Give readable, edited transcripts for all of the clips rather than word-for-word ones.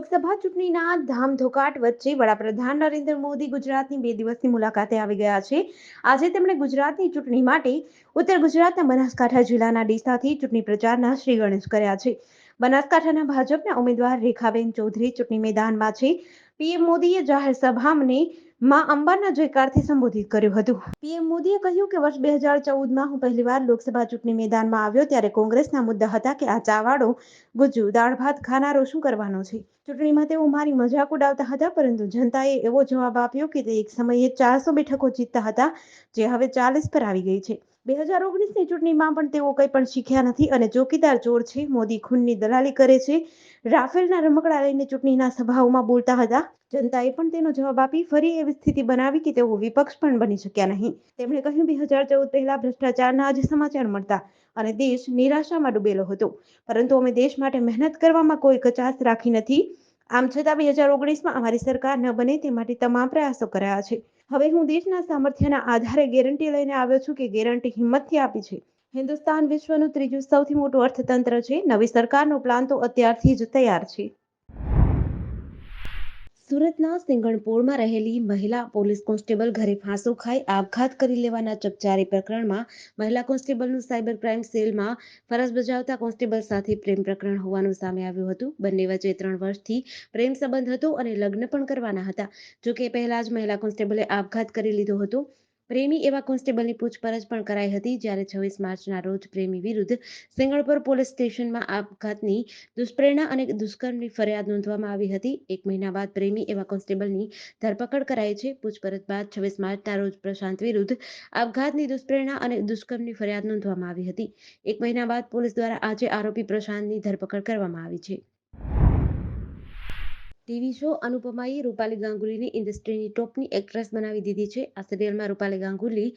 લોકસભા ચૂંટણીના ધામધોકાટ વચ્ચે વડાપ્રધાન નરેન્દ્ર મોદી ગુજરાતની 2 દિવસની મુલાકાતે આવી ગયા છે. આજે તેમણે ગુજરાતની ચૂંટણી માટે ઉત્તર ગુજરાતના બનાસકાંઠા જિલ્લાના ડીસાથી ચૂંટણી પ્રચારના શ્રી ગણેશ કર્યા છે. બનાસકાંઠાના ભાજપના ઉમેદવાર રેખાબેન ચૌધરી ચૂંટણી મેદાનમાં છે. પીએમ મોદીએ જાહેર સભાને માં અંબાના જયકારથી સંબોધિત કર્યું હતું. પીએમ મોદીએ કહ્યું કે વર્ષ 2014માં હું પહેલીવાર લોકસભા ચૂંટણી મેદાનમાં આવ્યો ત્યારે કોંગ્રેસના મુદ્દા હતા કે આ ચાવાડો ગુજ્જુ દાળ ભાત ખાનારો શું કરવાનો છે. ચૂંટણીમાં તેઓ મારી મજાક ઉડાવતા હતા, પરંતુ જનતાએ એવો જવાબ આપ્યો કે તે એક સમયે 400 બેઠકો જીતતા હતા, જે હવે 40 પર આવી ગઈ છે. 2019ની ચૂંટણીમાં પણ તેઓ કંઈ પણ શીખ્યા નથી અને ચોકીદાર ચોર છે. મોદી ખૂનની દલાલી કરે છે. રાફેલના રમકડા લઈને ચૂંટણીના સભાઓમાં બોલતા હતા. જનતાએ પણ તેનો જવાબ આપી ફરી એવી સ્થિતિ બનાવી કે તેઓ વિપક્ષ પણ બની શક્યા નહીં. તેમણે કહ્યું 2014 પહેલા ભ્રષ્ટાચારના જ સમાચાર મળતા અને દેશ નિરાશામાં ડૂબેલો હતો, પરંતુ અમે દેશ માટે મહેનત કરવામાં કોઈ કચાશ રાખી નથી. આમ છતાં 2019માં અમારી સરકાર ન બને તે માટે તમામ પ્રયાસો કર્યા છે. હવે હું દેશના સામર્થ્યના આધારે ગેરંટી લઈને આવ્યો છું કે ગેરંટી હિંમતથી આપી છે. હિન્દુસ્તાન વિશ્વનું ત્રીજું સૌથી મોટું અર્થતંત્ર છે. નવી સરકારનો પ્લાન તો અત્યારથી જ તૈયાર છે. સુરતના સિંગણપોળમાં રહેલી મહિલા પોલીસ કોન્સ્ટેબલ ઘરે ફાંસો ખાઈ આપઘાત કરી લેવાના ચકચારી પ્રકરણમાં મહિલા કોન્સ્ટેબલનું સાયબર ક્રાઇમ સેલમાં ફરજ બજાવતા કોન્સ્ટેબલ સાથે પ્રેમ પ્રકરણ હોવાનું સામે આવ્યું હતું. બંને વચ્ચે 3 વર્ષથી પ્રેમ સંબંધ હતો અને લગ્ન પણ કરવાના હતા. જોકે પહેલા જ મહિલા કોન્સ્ટેબલે આપઘાત કરી લીધો હતો. પ્રેમી એવા કોન્સ્ટેબલની પૂછપરછ પણ કરાઈ હતી, જ્યારે 26 માર્ચના રોજ પ્રેમી વિરુદ્ધ સિંગણપોર પોલીસ સ્ટેશનમાં આપઘાતની દુષ્પ્રેરણા અને દુષ્કર્મની ફરિયાદ નોંધવામાં આવી હતી. 1 મહિના બાદ પ્રેમી એવા કોન્સ્ટેબલની ધરપકડ કરાઈ છે. પૂછપરછ બાદ 26 માર્ચના રોજ પ્રશાંત વિરુદ્ધ આપઘાતની દુષ્પ્રેરણા અને દુષ્કર્મની ફરિયાદ નોંધવામાં આવી હતી. 1 મહિના બાદ પોલીસ દ્વારા આજે આરોપી પ્રશાંતની ધરપકડ કરવામાં આવી છે. ટીવી શો અનુપમાએ રૂપાલી ગાંગુલીને ઇન્ડસ્ટ્રીની ટોપની એક્ટ્રેસ બનાવી દીધી છે. આ સિરિયલમાં રૂપાલી ગાંગુલી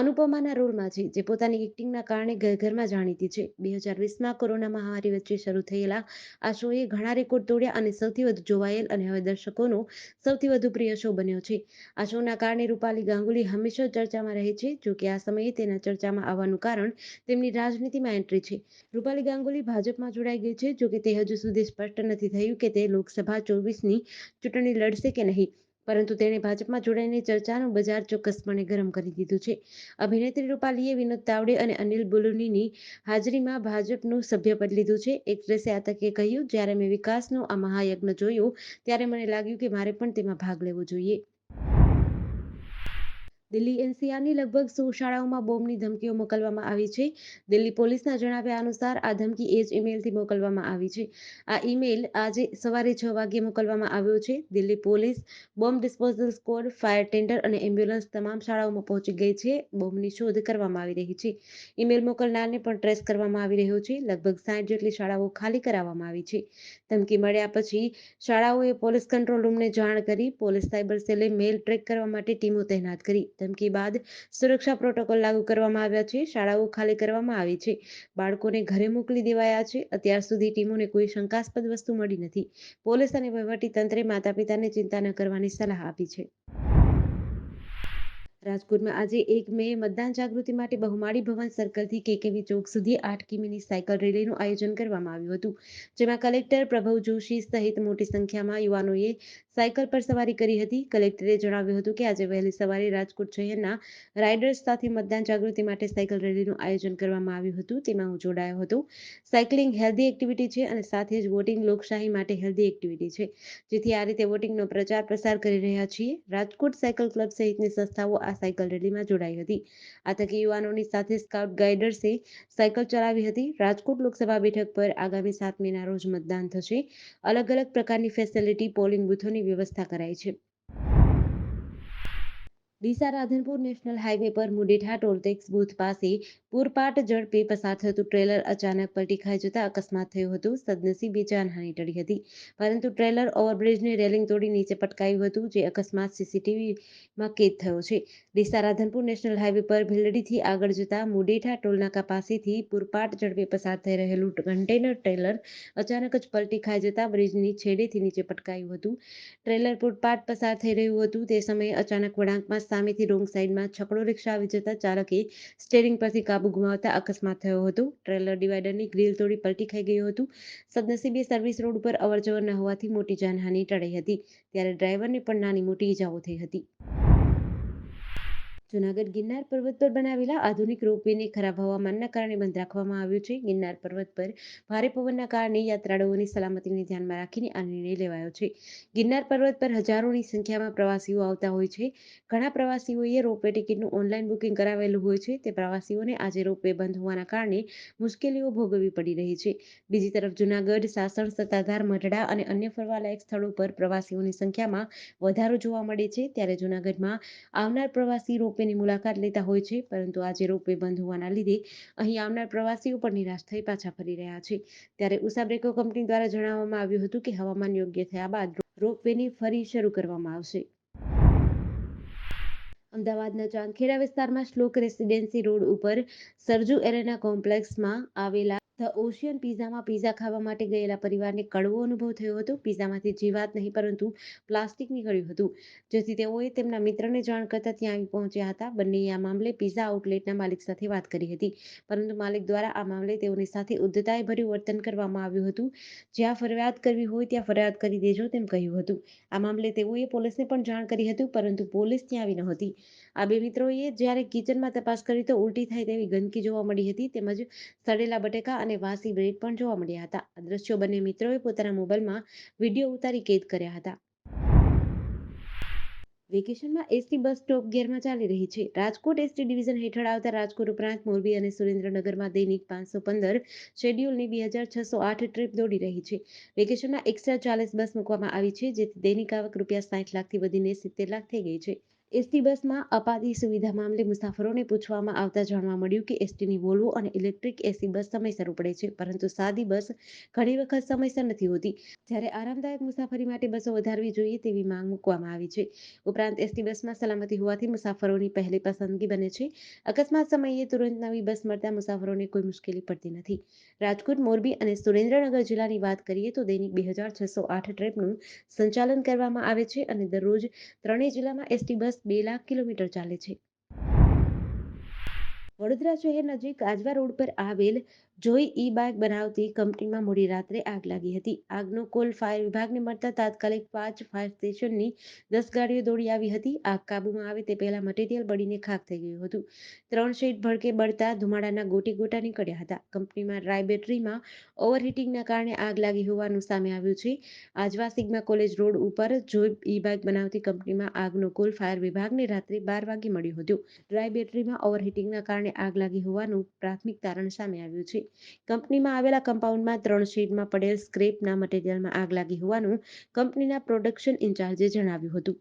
અનુપમાના રોલમાં છે, જે પોતાની એક્ટિંગના કારણે ઘરમાં જાણીતી છે. 2020માં કોરોના મહામારી વચ્ચે શરૂ થયેલા આ શોએ ઘણા રેકોર્ડ તોડ્યા અને સૌથી વધુ જોવાયેલ અને હવે દર્શકોનો સૌથી વધુ પ્રિય શો બન્યો છે. આ શોના કારણે રૂપાલી ગાંગુલી હંમેશા ચર્ચામાં રહે છે. જોકે આ સમયે તેના ચર્ચામાં આવવાનું કારણ તેમની રાજનીતિમાં એન્ટ્રી છે. રૂપાલી ગાંગુલી ભાજપમાં જોડાઈ ગઈ છે. જોકે તે હજુ સુધી સ્પષ્ટ નથી થયું કે તે લોકસભા 24ની ચૂંટણી લડશે કે નહીં, પરંતુ તેણે ભાજપમાં જોડાઈને ચર્ચાનું બજાર ચોક્કસપણે ગરમ કરી દીધું છે. અભિનેત્રી રૂપાલીએ વિનોદ તાવડે અને અનિલ બલુનીની હાજરીમાં ભાજપનું સભ્યપદ લીધું છે. એક્ટ્રેસે આ તકે કહ્યું, જ્યારે મેં વિકાસનો આ મહાયજ્ઞ જોયો ત્યારે મને લાગ્યું કે મારે પણ તેમાં ભાગ લેવો જોઈએ. દિલ્હી એનસીઆરની લગભગ 100 શાળાઓમાં બોમ્બની ધમકીઓ મોકલવામાં આવી છે. દિલ્હી પોલીસના જણાવ્યા અનુસાર આ ધમકી એ જ ઈમેલથી મોકલવામાં આવી છે. આ ઈમેલ આજે સવારે 6 વાગ્યે મોકલવામાં આવ્યો છે. Delhi police, bomb disposal squad, fire tender અને એમ્બ્યુલન્સ તમામ શાળાઓમાં પહોંચી ગઈ છે. બોમ્બની શોધ કરવામાં આવી રહી છે. ઈમેલ મોકલનારને પણ ટ્રેસ કરવામાં આવી રહ્યો છે. લગભગ 60 જેટલી શાળાઓ ખાલી કરાવવામાં આવી છે. ધમકી મળ્યા પછી શાળાઓએ પોલીસ કંટ્રોલ રૂમને જાણ કરી. પોલીસ સાયબર સેલે મેલ ટ્રેક કરવા માટે ટીમો તૈનાત કરી. ધમકી બાદ સુરક્ષા પ્રોટોકોલ લાગુ કરવામાં આવ્યા છે. શાળાઓ ખાલી કરવામાં આવી છે. બાળકોને ઘરે મોકલી દેવાયા છે. અત્યાર સુધી ટીમોને કોઈ શંકાસ્પદ વસ્તુ મળી નથી. પોલીસ અને વહીવટીતંત્રે માતાપિતાને ચિંતા ન કરવાની સલાહ આપી છે. રાજકોટમાં આજે 1 મે મતદાન જાગૃતિ માટે બહુમાળી ભવન સર્કલથી કેકેવી ચોક સુધી 8 કિમીની સાયકલ રેલીનું આયોજન કરવામાં આવ્યું હતું, જેમાં કલેક્ટર પ્રભવ જોશી સહિત મોટી સંખ્યામાં યુવાનોએ સાયકલ પર સવારી કરી હતી. કલેક્ટરે જણાવ્યું હતું કે આજે વહેલી સવારે રાજકોટ શહેરના રાઇડર્સ સાથે મતદાન જાગૃતિ માટે સાયકલ રેલીનું આયોજન કરવામાં આવ્યું હતું. તેમાં હું જોડાયો હતો. સાયકલિંગ હેલ્ધી એક્ટિવિટી છે અને સાથે જ વોટિંગ લોકશાહી માટે હેલ્ધી એક્ટિવિટી છે, જેથી આ રીતે વોટિંગનો પ્રચાર પ્રસાર કરી રહ્યા છીએ. રાજકોટ સાયકલ ક્લબ સહિતની સંસ્થાઓ આ સાયકલ રેલીમાં જોડાઈ હતી. આ તકે યુવાનોની સાથે સ્કાઉટ ગાઈડર્સે સાયકલ ચલાવી હતી. રાજકોટ લોકસભા બેઠક પર આગામી 7 મેના રોજ મતદાન થશે. અલગ અલગ પ્રકારની ફેસિલિટી પોલિંગ બૂથોની વ્યવસ્થા કરાઈ છે. ડીસા રાધનપુર નેશનલ હાઈવે પર મુડેઠા ટોલટેક્સ બૂથ પાસે પૂરપાટ ઝડપે પસાર થતું ટ્રેલર અચાનક પલટી ખાઈ જતા અકસ્માત થયો હતો. સદનસીબે જાનહાનિ ટળી હતી, પરંતુ ટ્રેલર ઓવરબ્રિજની રેલિંગ તોડી નીચે પટકાયું હતું, જે અકસ્માત સીસીટીવીમાં કેદ થયો છે. ડીસા રાધનપુર નેશનલ હાઈવે પર ભીલડીથી આગળ જતા મુડેઠા ટોલનાકા પાસેથી પૂરપાટ ઝડપે પસાર થઈ રહેલું કન્ટેનર ટ્રેલર અચાનક જ પલટી ખાઈ જતા બ્રિજની છેડેથી નીચે પટકાયું હતું. ટ્રેલર પૂરપાટ પસાર થઈ રહ્યું હતું તે સમયે અચાનક વળાંકમાં સામેથી રોંગ સાઈડમાં છકડો રિક્ષા આવી જતા ચાલકે સ્ટીયરિંગ પરથી કાબુ ગુમાવતા અકસ્માત થયો હતો. ટ્રેલર ડિવાઈડરની ગ્રીલ તોડી પલટી ખાઈ ગયું હતું. સદનસીબે સર્વિસ રોડ ઉપર અવરજવર ન હોવાથી મોટી જાનહાનિ ટળી હતી. ત્યારે ડ્રાઈવરને પણ નાની મોટી ઈજાઓ થઈ હતી. જૂનાગઢ ગિરનાર પર્વત પર બનાવેલા આધુનિક રોપવેને ખરાબ હવામાનના કારણે બંધ રાખવામાં આવ્યું છે. ગિરનાર પર્વત પર ભારે પવનના કારણે યાત્રાળુઓની સલામતીને ધ્યાનમાં રાખીને આ નિર્ણય લેવાયો છે. ગિરનાર પર્વત પર હજારોની સંખ્યામાં પ્રવાસીઓ આવતા હોય છે. ઘણા પ્રવાસીઓએ રોપવે ટિકિટનું ઓનલાઈન બુકિંગ કરાવેલું હોય છે. તે પ્રવાસીઓને આજે રોપવે બંધ હોવાના કારણે મુશ્કેલીઓ ભોગવવી પડી રહી છે. બીજી તરફ જૂનાગઢ, સાસણ, સત્તાધાર, મઢડા અને અન્ય ફરવાલાયક સ્થળો પર પ્રવાસીઓની સંખ્યામાં વધારો જોવા મળે છે. ત્યારે જૂનાગઢમાં આવનાર પ્રવાસી રોપવેની મુલાકાત લેતા હોય છે, પરંતુ આજે રોપવે બંધ હોવાના લીધે અહીં આવનાર પ્રવાસીઓ પણ નિરાશ થઈ પાછા ફરી રહ્યા છે. ત્યારે ઉષા બ્રેકો કંપની દ્વારા જણાવવામાં આવ્યું હતું કે હવામાન યોગ્ય થયા બાદ રોપવેને ફરી શરૂ કરવામાં આવશે. અમદાવાદના ચાંદખેડા વિસ્તારમાં શ્લોક રેસિડેન્સી રોડ ઉપર સરજુ એરેના કોમ્પ્લેક્સમાં આવેલા ધ ઓશિયન પિઝામાં પિઝા ખાવા માટે ગયેલા પરિવારને કડવો અનુભવ થયો હતો. પિઝામાંથી જીવાત નહીં પરંતુ પ્લાસ્ટિક નીકળ્યું હતું, જેથી તેઓએ તેમના મિત્રને જાણ કરતા ત્યાં આવી પહોંચ્યા હતા. બંનેએ આ મામલે પિઝા આઉટલેટના માલિક સાથે વાત કરી હતી, પરંતુ માલિક દ્વારા આ મામલે તેઓની સાથે ઉદ્ધતાઈભર્યું વર્તન કરવામાં આવ્યું હતું. જ્યાં ફરિયાદ કરવી હોય ત્યાં ફરિયાદ કરી દેજો તેમ કહ્યું હતું. આ મામલે તેઓએ પોલીસને પણ જાણ કરી હતી, પરંતુ પોલીસ ત્યાં આવી નહોતી. આ બે મિત્રોએ જ્યારે કિચનમાં તપાસ કરી તો ઉલટી થાય તેવી ગંદકી જોવા મળી હતી, તેમજ સડેલા બટેકા અને વાસી બ્રેડ પણ જોવા મળ્યા હતા. આ દ્રશ્યો બંને મિત્રોએ પોતાના મોબાઈલમાં વિડીયો ઉતારી કેદ કર્યા હતા. વેકેશનમાં એસટી બસ ટોપ ગિયરમાં ચાલી રહી છે. રાજકોટ એસટી ડિવિઝન હેઠળ આવતા રાજકોટ ઉપરાંત મોરબી અને સુરેન્દ્રનગરમાં દૈનિક 515 શેડ્યુલની 2608 ટ્રીપ દોડી રહી છે. વેકેશનમાં એક્સ્ટ્રા 40 બસ મૂકવામાં આવી છે, જેથી દૈનિક આવક ₹60 લાખથી વધીને 70 લાખ થઈ ગઈ છે. એસટી બસમાં અપાતી સુવિધા મામલે મુસાફરોને પૂછવામાં આવતા જાણવા મળ્યું કે એસટીની વોલ્વો અને ઇલેક્ટ્રિક એસી બસ સમયસર ઉપડે છે, પરંતુ સાદી બસ ઘણી વખત સમયસર નથી હોતી. જ્યારે આરામદાયક મુસાફરી માટે બસો વધારવી જોઈએ તેવી માંગ મૂકવામાં આવી છે. ઉપરાંત એસટી બસમાં સલામતી હોવાથી મુસાફરોની પહેલી પસંદગી બને છે. અકસ્માત સમયે તુરંત નવી બસ મળતા મુસાફરોને કોઈ મુશ્કેલી પડતી નથી. રાજકોટ, મોરબી અને સુરેન્દ્રનગર જિલ્લાની વાત કરીએ તો દૈનિક 2608 ટ્રીપનું સંચાલન કરવામાં આવે છે અને દરરોજ ત્રણેય જિલ્લામાં એસટી બસ 2 લાખ કિલોમીટર ચાલે છે. વડોદરા શહેર નજીક આજવા રોડ પર આવેલ જોય ઈ-બાઇક બનાવતી કંપનીમાં મોડી રાત્રે આગ લાગી હતી. આગનો કોલ ફાયર વિભાગને મળતા તાત્કાલિક 5 ફાયર સ્ટેશનની 10 ગાડીઓ દોડી આવી હતી. આગ કાબૂમાં આવે તે પહેલા મટીરીયલ બળીને ખાખ થઈ ગયું હતું. 3 શેડ ભડકે બળતા ધુમાડાના ગોટી-ગોટા નીકળ્યા હતા. કંપનીમાં ડ્રાય બેટરીમાં ઓવરહીટિંગના કારણે આગ લાગી હોવાનું સામે આવ્યું છે. આજવા સિગ્મા કોલેજ રોડ ઉપર જોય ઈ-બાઇક બનાવતી કંપનીમાં આગનો કોલ ફાયર વિભાગને રાત્રે 12 વાગે મળ્યો હતો. ડ્રાય બેટરીમાં ઓવરહીટિંગના કારણે આગ લાગી હોવાનું પ્રાથમિક તારણ સામે આવ્યું છે. કંપનીમાં આવેલા કમ્પાઉન્ડમાં 3 શેડમાં પડેલ સ્ક્રેપના મટીરીયલમાં આગ લાગી હોવાનું કંપનીના પ્રોડક્શન ઇન્ચાર્જે જણાવ્યું હતું.